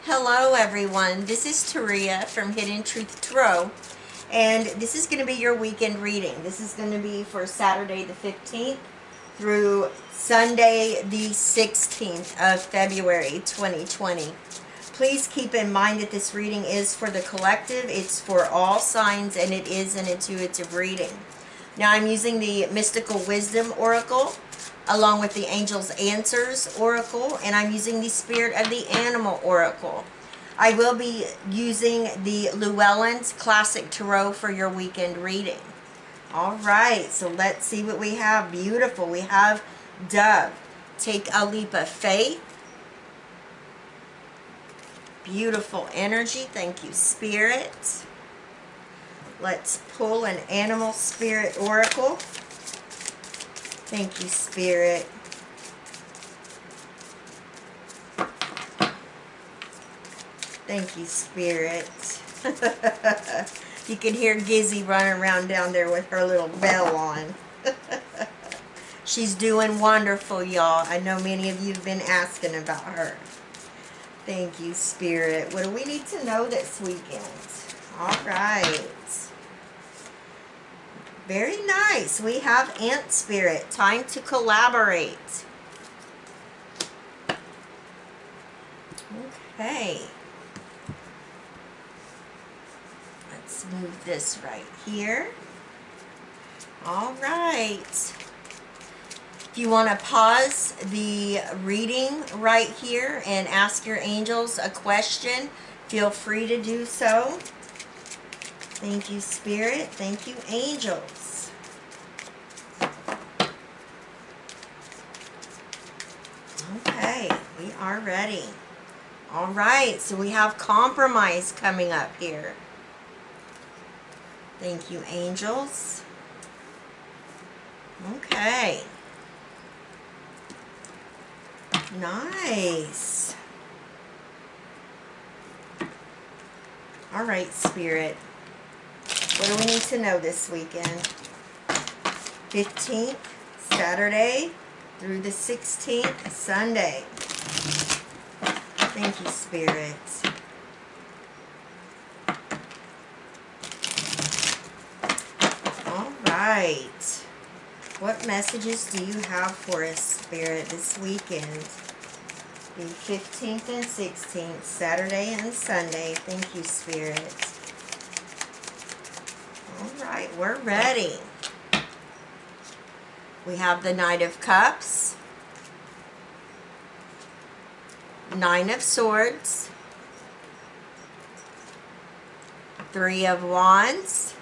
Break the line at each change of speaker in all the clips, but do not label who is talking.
Hello everyone, this is TARIA from Hidden Truth Tarot, and this is going to be your weekend reading. This is going to be for Saturday the 15th through Sunday the 16th of February 2020. Please keep in mind that this reading is for the collective, it's for all signs, and it is an intuitive reading. Now I'm using the Mystical Wisdom Oracle along with the Angel's Answers Oracle, and I'm using the Spirit of the Animal Oracle. I will be using the Llewellyn's Classic Tarot for your weekend reading. Alright, so let's see what we have. Beautiful. We have Dove. Take a leap of faith. Beautiful energy. Thank you, Spirit. Let's pull an Animal Spirit Oracle. Thank you, Spirit. Thank you, Spirit. You can hear Gizzy running around down there with her little bell on. She's doing wonderful, y'all. I know many of you have been asking about her. Thank you, Spirit. What do we need to know this weekend? All right. Very nice. We have Ant Spirit. Time to collaborate. Okay. Let's move this right here. All right. If you want to pause the reading right here and ask your angels a question, feel free to do so. Thank you, Spirit. Thank you, angels. Okay, we are ready. All right, so we have compromise coming up here. Thank you, angels. Okay. Nice. All right, Spirit. What do we need to know this weekend? 15th, Saturday, through the 16th, Sunday. Thank you, Spirit. All right. What messages do you have for us, Spirit, this weekend? The 15th and 16th, Saturday and Sunday. Thank you, Spirit. All right, we're ready. We have the Knight of Cups, Nine of Swords, Three of Wands,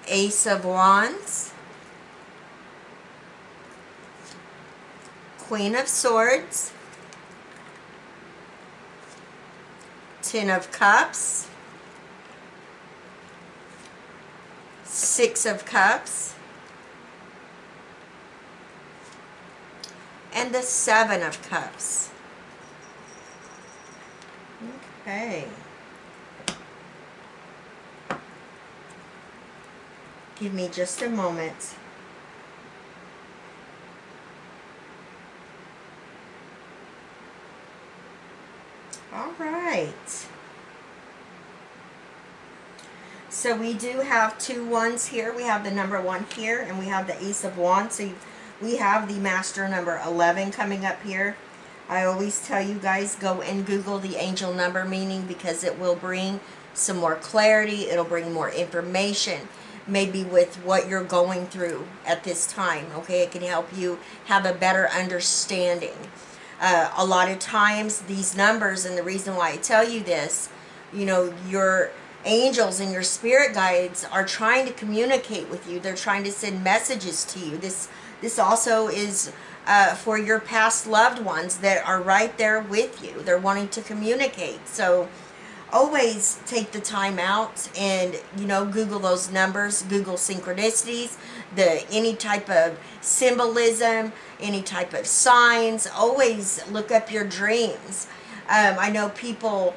Ace of Wands, Queen of Swords, Ten of Cups, Six of Cups, and the Seven of Cups. Okay. Give me just a moment. All right. So we do have two ones here. We have the number 1 here, and we have the Ace of Wands. So we have the Master number 11 coming up here. I always tell you guys, go and Google the angel number meaning, because it will bring some more clarity. It'll bring more information, maybe with what you're going through at this time. Okay, it can help you have a better understanding. A lot of times these numbers, and the reason why I tell you this, you know, your angels and your spirit guides are trying to communicate with you. They're trying to send messages to you. This also is for your past loved ones that are right there with you. They're wanting to communicate. So always take the time out and, you know, Google those numbers, Google synchronicities, any type of symbolism, any type of signs. Always look up your dreams. I know people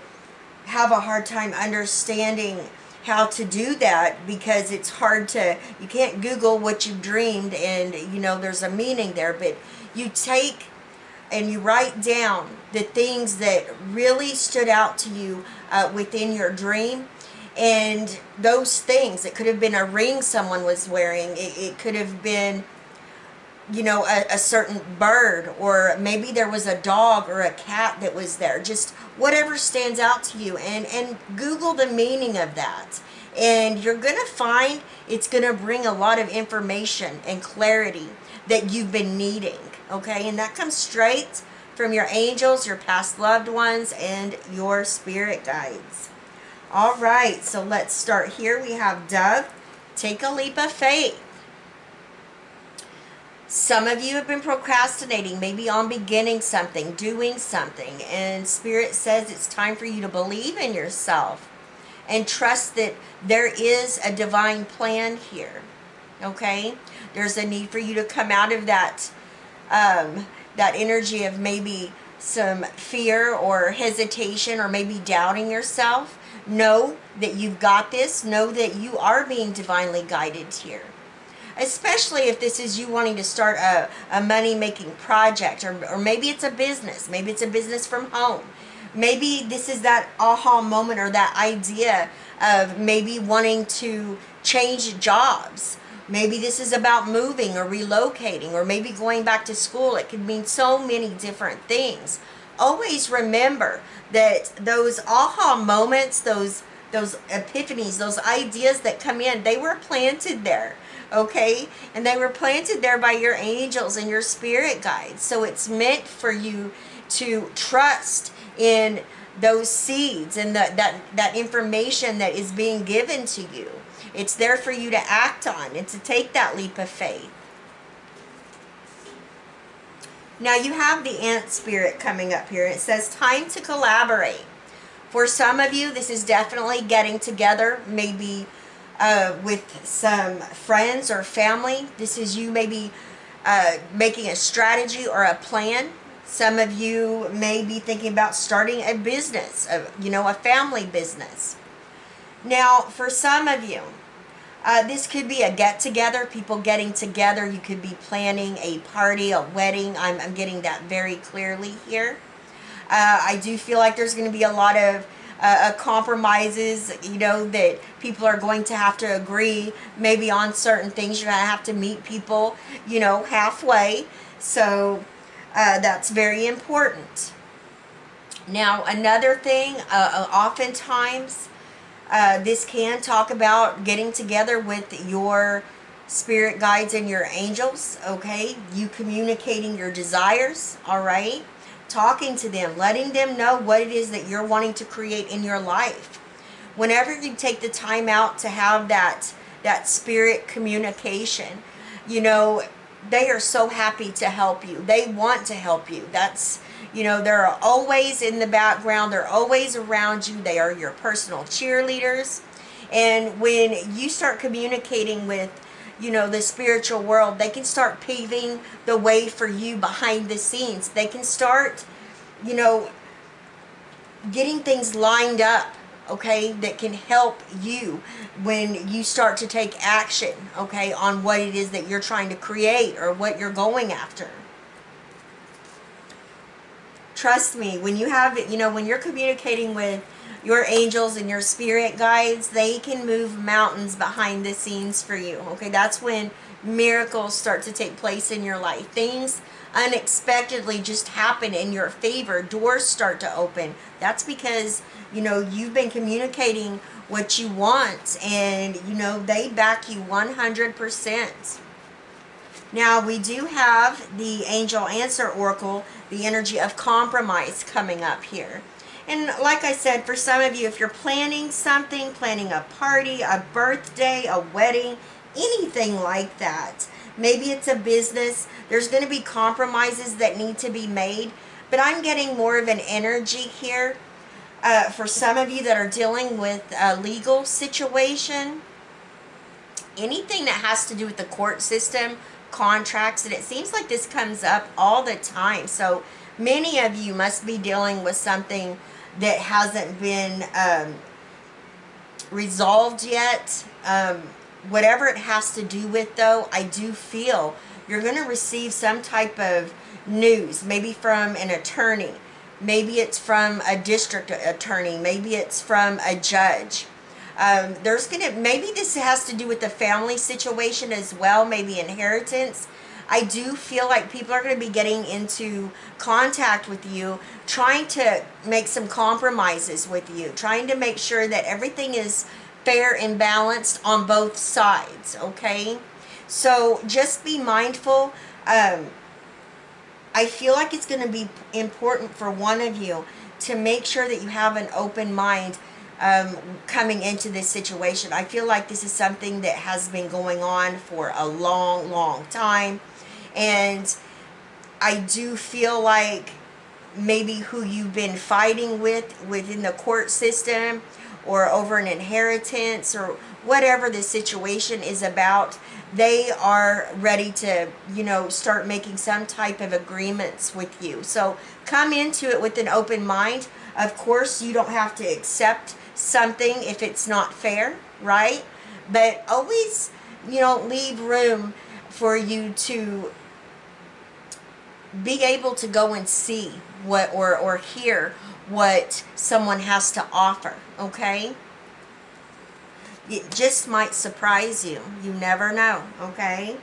have a hard time understanding how to do that, because it's hard to, you can't Google what you dreamed and, you know, there's a meaning there, but you take and you write down the things that really stood out to you within your dream. And those things, it could have been a ring someone was wearing, it could have been, you know, a certain bird, or maybe there was a dog or a cat that was there, just whatever stands out to you, and Google the meaning of that, and you're gonna find it's gonna bring a lot of information and clarity that you've been needing. Okay, and that comes straight from your angels, your past loved ones, and your spirit guides. All right, so let's start here. We have Dove, take a leap of faith. Some of you have been procrastinating, maybe on beginning something, doing something, and Spirit says it's time for you to believe in yourself and trust that there is a divine plan here. Okay? There's a need for you to come out of that that energy of maybe some fear or hesitation or maybe doubting yourself. Know that you've got this. Know that you are being divinely guided here. Especially if this is you wanting to start a money-making project, or maybe it's a business. Maybe it's a business from home. Maybe this is that aha moment or that idea of maybe wanting to change jobs. Maybe this is about moving or relocating, or maybe going back to school. It could mean so many different things. Always remember that those aha moments, those epiphanies, those ideas that come in, they were planted there. Okay, and they were planted there by your angels and your spirit guides. So it's meant for you to trust in those seeds and that information that is being given to you. It's there for you to act on and to take that leap of faith. Now you have the ant spirit coming up here. It says time to collaborate. For some of you, this is definitely getting together, maybe with some friends or family. This is you maybe making a strategy or a plan. Some of you may be thinking about starting a business, a family business. Now, for some of you, this could be a get-together, people getting together. You could be planning a party, a wedding. I'm getting that very clearly here. I do feel like there's going to be a lot of compromises, that people are going to have to agree maybe on certain things. You're going to have to meet people, halfway. So that's very important. Now, another thing, oftentimes, this can talk about getting together with your spirit guides and your angels, okay? You communicating your desires, all right? Talking to them, letting them know what it is that you're wanting to create in your life. Whenever you take the time out to have that spirit communication, they are so happy to help you. They want to help you. That's, they're always in the background. They're always around you. They are your personal cheerleaders. And when you start communicating with the spiritual world, they can start paving the way for you behind the scenes. They can start, getting things lined up, okay, that can help you when you start to take action, okay, on what it is that you're trying to create or what you're going after. Trust me, when you have, when you're communicating with your angels and your spirit guides, they can move mountains behind the scenes for you. Okay, that's when miracles start to take place in your life. Things unexpectedly just happen in your favor. Doors start to open. That's because, you've been communicating what you want, and, they back you 100%. Now, we do have the Angel Answer Oracle, the energy of compromise coming up here. And like I said, for some of you, if you're planning something, planning a party, a birthday, a wedding, anything like that, maybe it's a business, there's going to be compromises that need to be made. But I'm getting more of an energy here for some of you that are dealing with a legal situation, anything that has to do with the court system, contracts, and it seems like this comes up all the time. So many of you must be dealing with something that hasn't been resolved yet. Whatever it has to do with, though, I do feel you're going to receive some type of news, maybe from an attorney, maybe it's from a district attorney, maybe it's from a judge. Maybe this has to do with the family situation as well, maybe inheritance. I do feel like people are going to be getting into contact with you, trying to make some compromises with you, trying to make sure that everything is fair and balanced on both sides, okay? So just be mindful. I feel like it's going to be important for one of you to make sure that you have an open mind coming into this situation. I feel like this is something that has been going on for a long, long time. And I do feel like maybe who you've been fighting with within the court system or over an inheritance or whatever the situation is about, they are ready to, start making some type of agreements with you. So come into it with an open mind. Of course, you don't have to accept something if it's not fair, right? But always, leave room for you to be able to go and see what or hear what someone has to offer, okay? It just might surprise you. You never know, okay?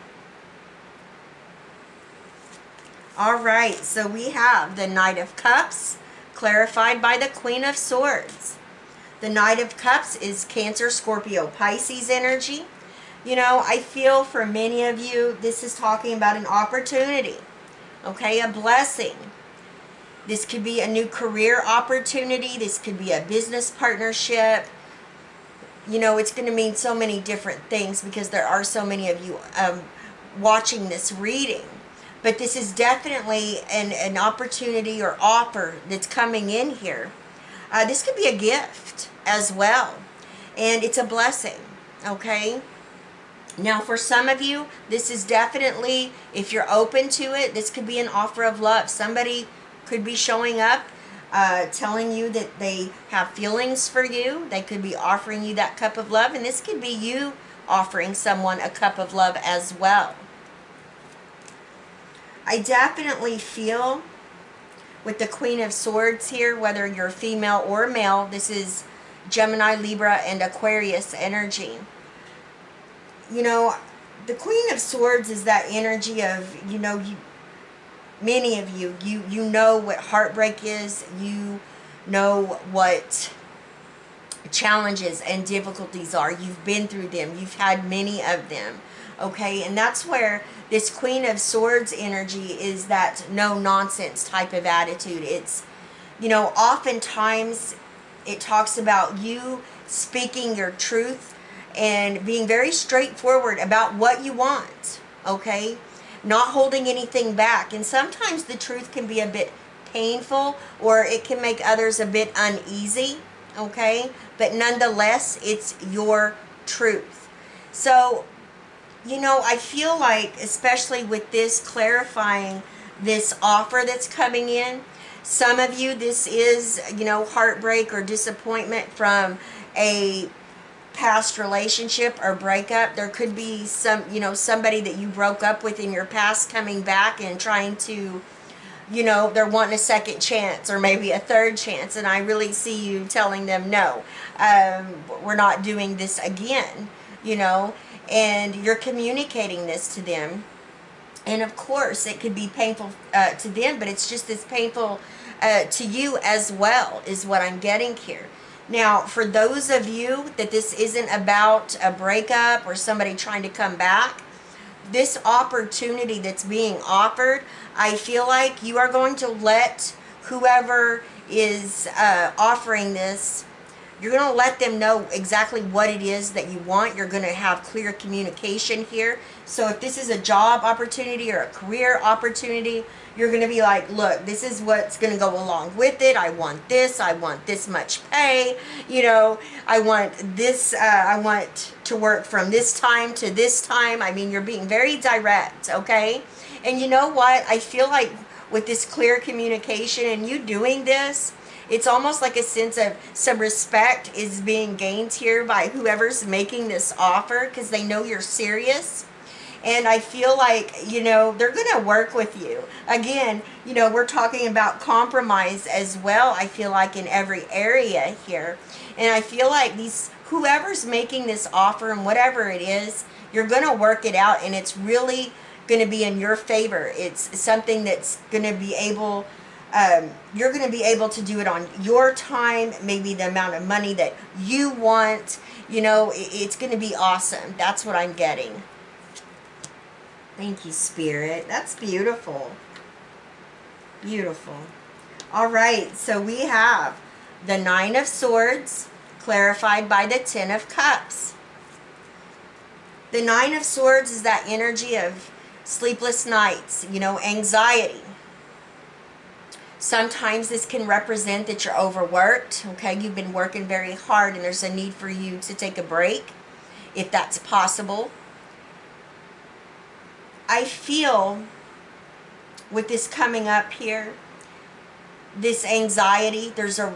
All right, so we have the Knight of Cups clarified by the Queen of Swords. The Knight of Cups is Cancer, Scorpio, Pisces energy. I feel for many of you, this is talking about an opportunity, okay, a blessing. This could be a new career opportunity. This could be a business partnership. It's going to mean so many different things because there are so many of you watching this reading. But this is definitely an opportunity or offer that's coming in here. This could be a gift as well. And it's a blessing, okay? Now, for some of you, this is definitely, if you're open to it, this could be an offer of love. Somebody could be showing up, telling you that they have feelings for you. They could be offering you that cup of love. And this could be you offering someone a cup of love as well. I definitely feel with the Queen of Swords here, whether you're female or male, this is Gemini, Libra, and Aquarius energy. The Queen of Swords is that energy of, many of you know what heartbreak is. You know what challenges and difficulties are. You've been through them. You've had many of them. Okay, and that's where this Queen of Swords energy is that no-nonsense type of attitude. It's, oftentimes it talks about you speaking your truth and being very straightforward about what you want, okay? Not holding anything back. And sometimes the truth can be a bit painful or it can make others a bit uneasy, okay? But nonetheless, it's your truth. So, I feel like, especially with this clarifying this offer that's coming in, some of you, this is, heartbreak or disappointment from a past relationship or breakup. There could be somebody that you broke up with in your past coming back and trying to, they're wanting a second chance or maybe a third chance. And I really see you telling them, no, we're not doing this again, and you're communicating this to them. And of course, it could be painful to them, but it's just as painful to you as well, is what I'm getting here. Now, for those of you that this isn't about a breakup or somebody trying to come back, this opportunity that's being offered, I feel like you are going to let whoever is offering this, you're going to let them know exactly what it is that you want. You're going to have clear communication here. So if this is a job opportunity or a career opportunity, you're going to be like, look, this is what's going to go along with it. I want this much pay. I want this, I want to work from this time to this time. I mean, you're being very direct, okay? And you know what? I feel like with this clear communication and you doing this, it's almost like a sense of some respect is being gained here by whoever's making this offer because they know you're serious. And I feel like, you know, they're going to work with you. Again, you know, we're talking about compromise as well, I feel like, in every area here. And I feel like whoever's making this offer and whatever it is, you're going to work it out, and it's really going to be in your favor. It's something that's going to be able, you're going to be able to do it on your time, maybe the amount of money that you want. You know, it's going to be awesome. That's what I'm getting. Thank you, Spirit. That's beautiful. Beautiful. All right, so we have the Nine of Swords clarified by the Ten of Cups. The Nine of Swords is that energy of sleepless nights, you know, anxiety. Sometimes this can represent that you're overworked, okay? You've been working very hard and there's a need for you to take a break, if that's possible. I feel with this coming up here, this anxiety, there's a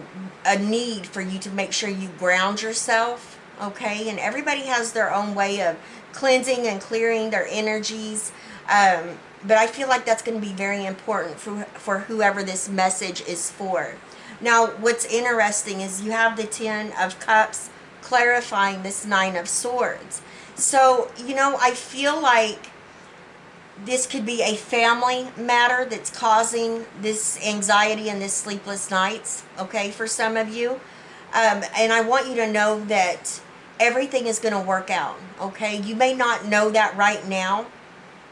need for you to make sure you ground yourself, okay? And everybody has their own way of cleansing and clearing their energies. But I feel like that's going to be very important for whoever this message is for. Now, what's interesting is you have the Ten of Cups clarifying this Nine of Swords. So, you know, I feel like this could be a family matter that's causing this anxiety and this sleepless nights, okay, for some of you. And I want you to know that everything is going to work out, okay? You may not know that right now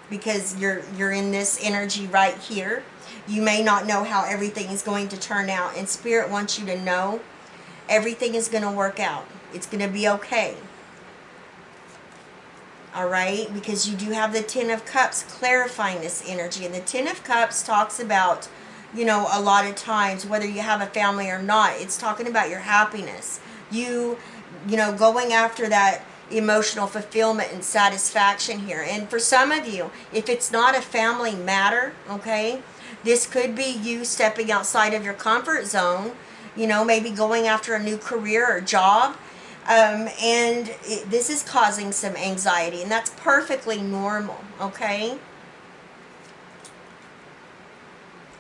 because you're in this energy right here. You may not know how everything is going to turn out. And Spirit wants you to know everything is going to work out. It's going to be okay. All right, because you do have the Ten of Cups clarifying this energy. And the Ten of Cups talks about, you know, a lot of times, whether you have a family or not, it's talking about your happiness. You know, going after that emotional fulfillment and satisfaction here. And for some of you, if it's not a family matter, okay, this could be you stepping outside of your comfort zone, you know, maybe going after a new career or job. This is causing some anxiety, and that's perfectly normal, okay?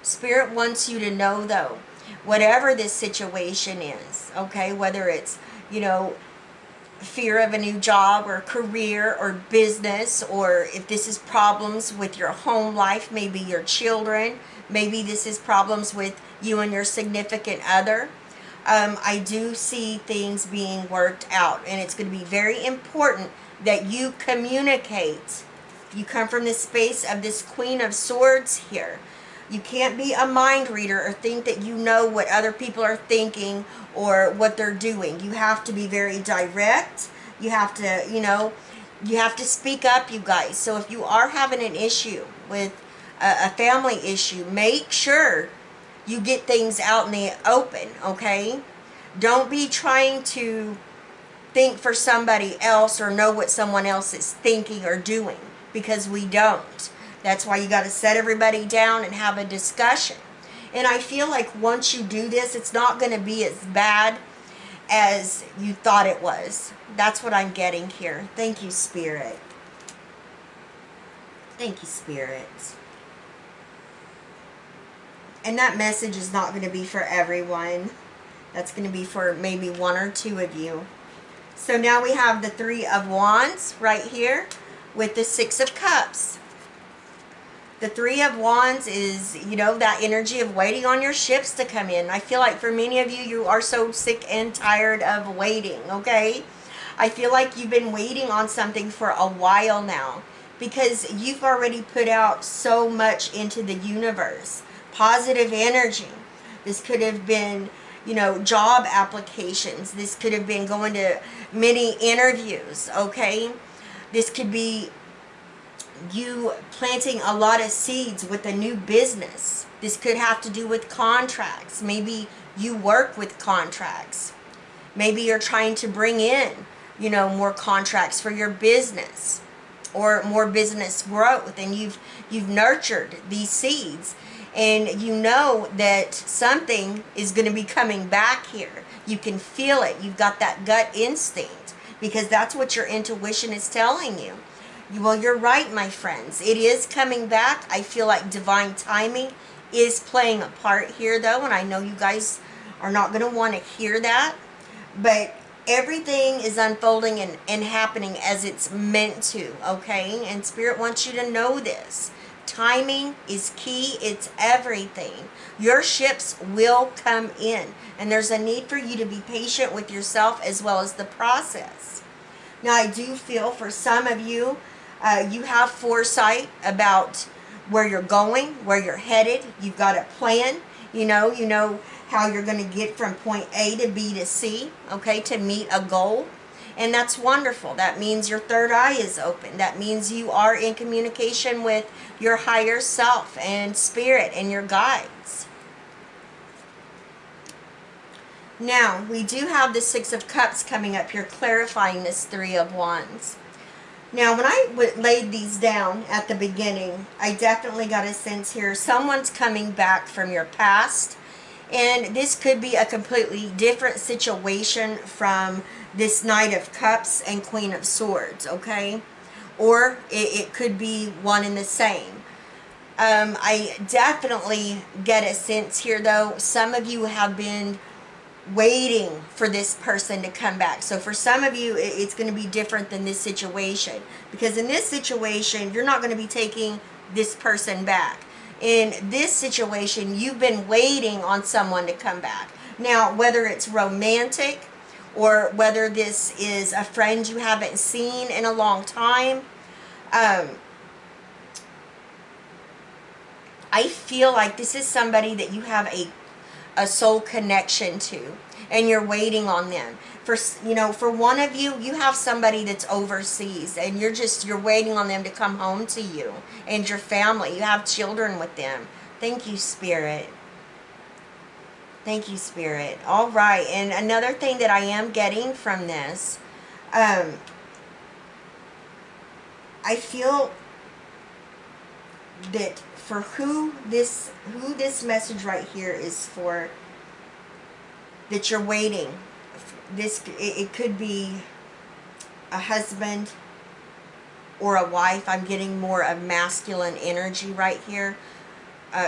Spirit wants you to know, though, whatever this situation is, okay, whether it's, you know, fear of a new job or career or business, or if this is problems with your home life, maybe your children, maybe this is problems with you and your significant other. I do see things being worked out, and it's going to be very important that you communicate. You come from this space of this Queen of Swords here. You can't be a mind reader or think that you know what other people are thinking or what they're doing. You have to be very direct. You have to, you know, you have to speak up, you guys. So if you are having an issue with a family issue, make sure you get things out in the open, okay? Don't be trying to think for somebody else or know what someone else is thinking or doing, because we don't. That's why you got to set everybody down and have a discussion. And I feel like once you do this, it's not going to be as bad as you thought it was. That's what I'm getting here. Thank you, Spirit. Thank you, Spirit. And that message is not going to be for everyone. That's going to be for maybe one or two of you. So now we have the Three of Wands right here with the Six of Cups. The Three of Wands is, you know, that energy of waiting on your ships to come in. I feel like for many of you, you are so sick and tired of waiting, okay? I feel like you've been waiting on something for a while now because you've already put out so much into the universe. Positive energy. This could have been, you know, job applications. This could have been going to many interviews, okay? This could be you planting a lot of seeds with a new business. This could have to do with contracts. Maybe you work with contracts. Maybe you're trying to bring in, you know, more contracts for your business or more business growth, and you've nurtured these seeds. And you know that something is going to be coming back here. You can feel it. You've got that gut instinct because that's what your intuition is telling you. Well, you're right, my friends. It is coming back. I feel like divine timing is playing a part here, though, and I know you guys are not going to want to hear that, but everything is unfolding and happening as it's meant to, okay? And Spirit wants you to know this. Timing is key. It's everything. Your ships will come in, and there's a need for you to be patient with yourself as well as the process. Now, I do feel for some of you, you have foresight about where you're going, where you're headed. You've got a plan. You know how you're going to get from point A to B to C, okay, to meet a goal. And that's wonderful. That means your third eye is open. That means you are in communication with your higher self and spirit and your guides. Now, we do have the Six of Cups coming up here, clarifying this Three of Wands. Now, when I laid these down at the beginning, I definitely got a sense here, someone's coming back from your past. And this could be a completely different situation from this Knight of Cups and Queen of Swords, okay? Or it could be one and the same. I definitely get a sense here, though. Some of you have been waiting for this person to come back. So for some of you, it's going to be different than this situation. Because in this situation, you're not going to be taking this person back. In this situation, you've been waiting on someone to come back. Now, whether it's romantic or whether this is a friend you haven't seen in a long time, I feel like this is somebody that you have a soul connection to, and you're waiting on them. For one of you, you have somebody that's overseas, and you're waiting on them to come home to you and your family. You have children with them. Thank you, Spirit. Thank you, Spirit. All right, and another thing that I am getting from this, I feel that for who this message right here is for, that you're waiting. It could be a husband or a wife. I'm getting more of masculine energy right here.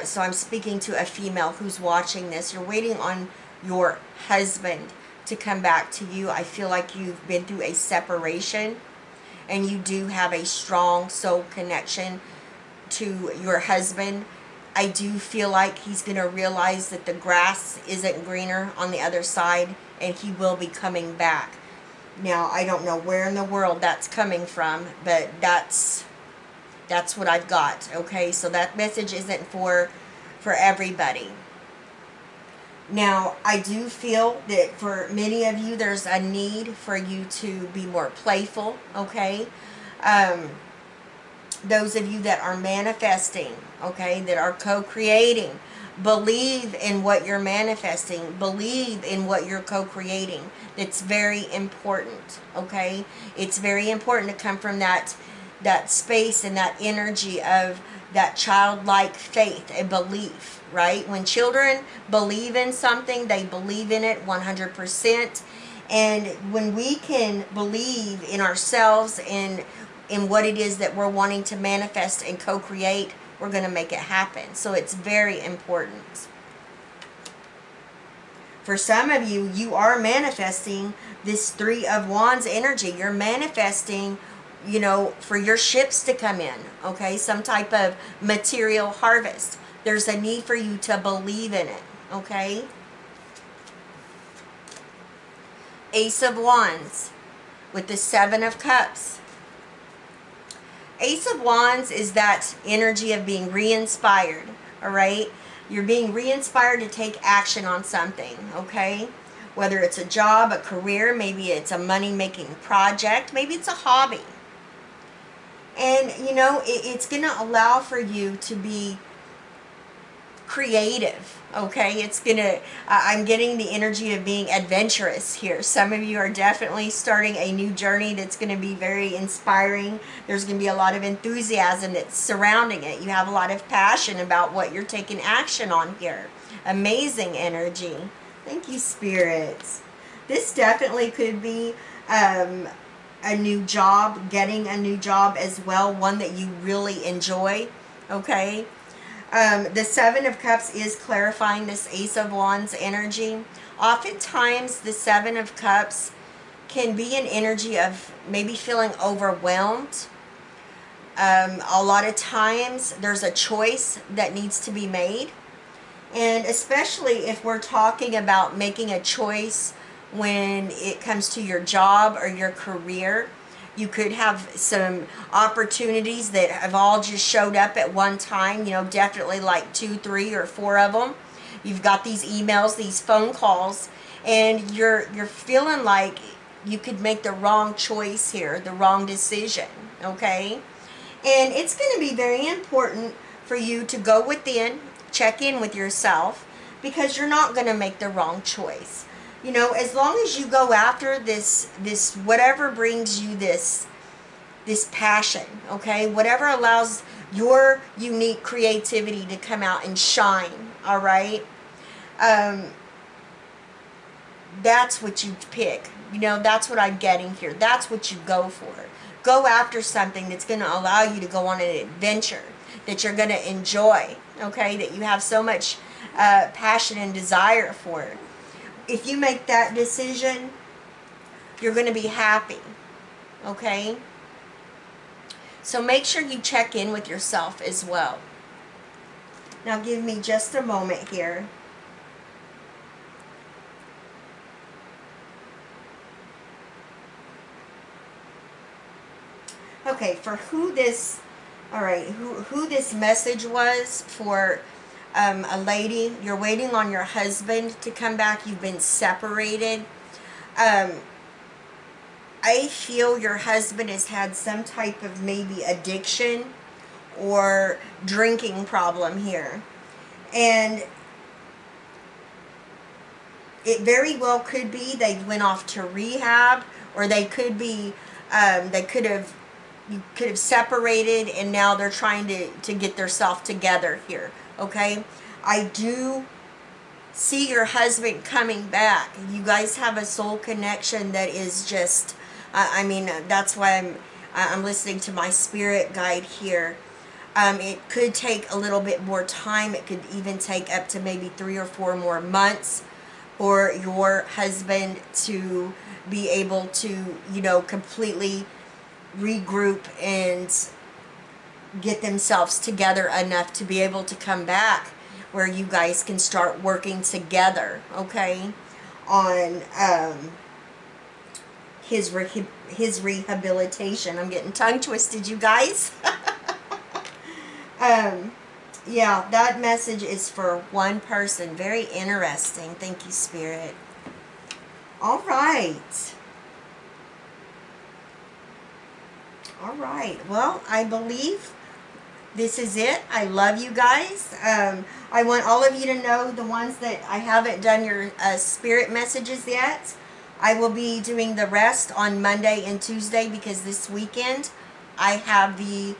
So I'm speaking to a female who's watching this. You're waiting on your husband to come back to you. I feel like you've been through a separation, and you do have a strong soul connection to your husband. I do feel like he's going to realize that the grass isn't greener on the other side, and he will be coming back. Now, I don't know where in the world that's coming from, but that's what I've got, okay? So that message isn't for everybody. Now, I do feel that for many of you, there's a need for you to be more playful, okay? Those of you that are manifesting, okay, that are co-creating, believe in what you're manifesting. Believe in what you're co-creating. It's very important, okay? It's very important to come from that space and that energy of that childlike faith and belief, right? When children believe in something, they believe in it 100%. And when we can believe in ourselves and in what it is that we're wanting to manifest and co-create, we're going to make it happen. So it's very important. For some of you, you are manifesting this Three of Wands energy. You're manifesting, for your ships to come in, okay? Some type of material harvest. There's a need for you to believe in it, okay? Ace of Wands with the Seven of Cups. Ace of Wands is that energy of being re-inspired, all right? You're being re-inspired to take action on something, okay? Whether it's a job, a career, maybe it's a money-making project, maybe it's a hobby. And, it's going to allow for you to be creative, okay? It's going to, I'm getting the energy of being adventurous here. Some of you are definitely starting a new journey that's going to be very inspiring. There's going to be a lot of enthusiasm that's surrounding it. You have a lot of passion about what you're taking action on here. Amazing energy. Thank you, spirits. This definitely could be a new job, getting a new job as well, one that you really enjoy, okay? The Seven of Cups is clarifying this Ace of Wands energy. Oftentimes, the Seven of Cups can be an energy of maybe feeling overwhelmed. A lot of times, there's a choice that needs to be made. And especially if we're talking about making a choice when it comes to your job or your career, you could have some opportunities that have all just showed up at one time, you know, definitely like 2, 3, or 4 of them. You've got these emails, these phone calls, and you're feeling like you could make the wrong choice here, the wrong decision, okay? And it's going to be very important for you to go within, check in with yourself, because you're not going to make the wrong choice. You know, as long as you go after this whatever brings you this passion, okay? Whatever allows your unique creativity to come out and shine, all right? That's what you pick. You know, that's what I'm getting here. That's what you go for. Go after something that's going to allow you to go on an adventure that you're going to enjoy, okay? That you have so much passion and desire for. If you make that decision, you're going to be happy, okay? So make sure you check in with yourself as well. Now give me just a moment here. Okay, for who this, all right, who this message was for, a lady, you're waiting on your husband to come back, you've been separated. I feel your husband has had some type of maybe addiction or drinking problem here. And it very well could be they went off to rehab, or they could be, you could have separated and now they're trying to get themselves together here, okay? I do see your husband coming back. You guys have a soul connection that is just, I mean, that's why I'm listening to my spirit guide here. It could take a little bit more time. It could even take up to maybe 3 or 4 more months for your husband to be able to, you know, completely regroup and get themselves together enough to be able to come back where you guys can start working together, okay, on his rehabilitation. I'm getting tongue twisted, you guys. Yeah, that message is for one person. Very interesting. Thank you, Spirit. All right. All right. Well, I believe this is it. I love you guys. I want all of you to know, the ones that I haven't done your spirit messages yet, I will be doing the rest on Monday and Tuesday, because this weekend I have the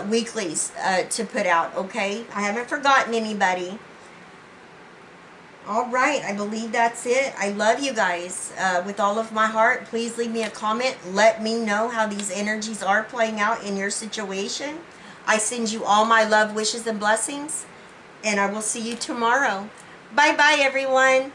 weeklies to put out, okay? I haven't forgotten anybody. All right, I believe that's it. I love you guys with all of my heart. Please leave me a comment. Let me know how these energies are playing out in your situation. I send you all my love, wishes, and blessings, and I will see you tomorrow. Bye-bye, everyone.